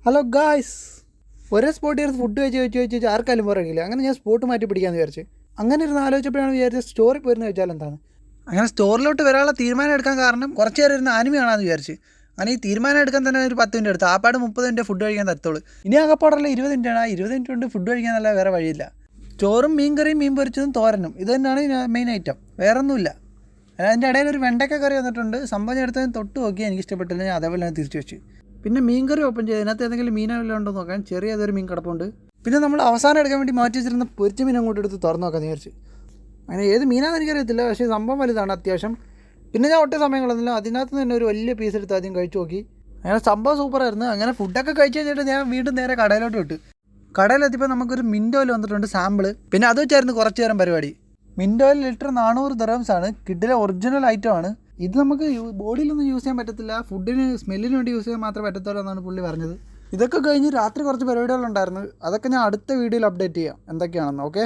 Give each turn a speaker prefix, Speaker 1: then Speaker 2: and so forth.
Speaker 1: Hello guys, ഒരേ സ്പോട്ടിൽ ഇരുന്ന് ഫുഡ് കഴിച്ച് ആർക്കാലും പറയില്ല. അങ്ങനെ ഞാൻ സ്പോട്ട് മാറ്റി പിടിക്കാമെന്ന് വിചാരിച്ച്. അങ്ങനെ ഇരുന്ന് ആലോചിച്ചപ്പോഴാണ് വിചാരിച്ചത് സ്റ്റോറി പോയിരുന്ന് വെച്ചാൽ എന്താണ്. അങ്ങനെ സ്റ്റോറിലോട്ട് വരാനുള്ള തീരുമാനം എടുക്കാൻ കാരണം കുറച്ച് നേരം ഇരുന്ന് ആനിമ കാണാമെന്ന് വിചാരിച്ച്. അങ്ങനെ ഈ തീരുമാനം എടുക്കാൻ തന്നെ ഒരു 10 മിനിറ്റ് എടുത്തു. ആപ്പാട് 30 മിനിറ്റ് ഫുഡ് കഴിക്കാൻ തരത്തുള്ളൂ. ഇനി ആകപ്പാടുള്ള 20 മിനിറ്റാണ്. ആ 20 മിനിറ്റ് കൊണ്ട് ഫുഡ് കഴിക്കാനല്ല വേറെ വഴിയില്ല. ചോറും മീൻ കറിയും മീൻ പൊരിച്ചതും തോരനും ഇത് തന്നെയാണ് മെയിൻ ഐറ്റം, വേറെ ഒന്നുമില്ല. അതിൻ്റെ ഇടയിൽ ഒരു വെണ്ടയ്ക്ക കറി വന്നിട്ടുണ്ട്. സംഭവം എടുത്ത് തൊട്ട് നോക്കി, എനിക്ക് ഇഷ്ടപ്പെട്ടില്ല. ഞാൻ അതേപോലെ തന്നെ തിരിച്ചു വെച്ച്. പിന്നെ മീൻ കറി ഓപ്പൺ ചെയ്ത് അതിനകത്ത് ഏതെങ്കിലും മീനെല്ലാം ഉണ്ടോ നോക്കാൻ ചെറിയതൊരു മീൻ കിടപ്പുണ്ട്. പിന്നെ നമ്മൾ അവസാനം എടുക്കാൻ വേണ്ടി മാറ്റി വെച്ചിരുന്ന പൊരിച്ച മീൻ അങ്ങോട്ട് എടുത്ത് തുറന്നു നോക്കാമെന്ന് വിചാരിച്ച്. അങ്ങനെ ഏത് മീനാണെന്ന് എനിക്കറിയത്തില്ല, പക്ഷേ സംഭവം വലുതാണ് അത്യാവശ്യം. പിന്നെ ഞാൻ ഒട്ടും സമയം കളഞ്ഞില്ല, അതിനകത്ത് തന്നെ ഒരു വലിയ പീസ് എടുത്ത് ആദ്യം കഴിച്ചു നോക്കി. അങ്ങനെ സംഭവം സൂപ്പറായിരുന്നു. അങ്ങനെ ഫുഡൊക്കെ കഴിച്ച് കഴിഞ്ഞിട്ട് ഞാൻ വീണ്ടും നേരെ കടയിലോട്ട് വിട്ടു. കടയിലെത്തിയപ്പോൾ നമുക്കൊരു മിൻറ്റ് ഓയിൽ വന്നിട്ടുണ്ട്, സാമ്പിൾ. പിന്നെ അത് വെച്ചായിരുന്നു കുറച്ച് നേരം പരിപാടി. മിൻറ്റ് ഓയിൽ ലിറ്റർ 400 ദിർഹംസാണ്. കിഡിലെ ഒറിജിനൽ ഐറ്റമാണ്. ഇത് നമുക്ക് ബോഡിയിലൊന്നും യൂസ് ചെയ്യാൻ പറ്റത്തില്ല, ഫുഡിന് സ്മെല്ലിന് വേണ്ടി യൂസ് ചെയ്യാൻ മാത്രമേ പറ്റത്തുള്ളൂ എന്നാണ് പുള്ളി പറഞ്ഞത്. ഇതൊക്കെ കഴിഞ്ഞ് രാത്രി കുറച്ച് പരിപാടികളുണ്ടായിരുന്നു. അതൊക്കെ ഞാൻ അടുത്ത വീഡിയോയിൽ അപ്ഡേറ്റ് ചെയ്യാം എന്തൊക്കെയാണെന്ന്. ഓക്കെ.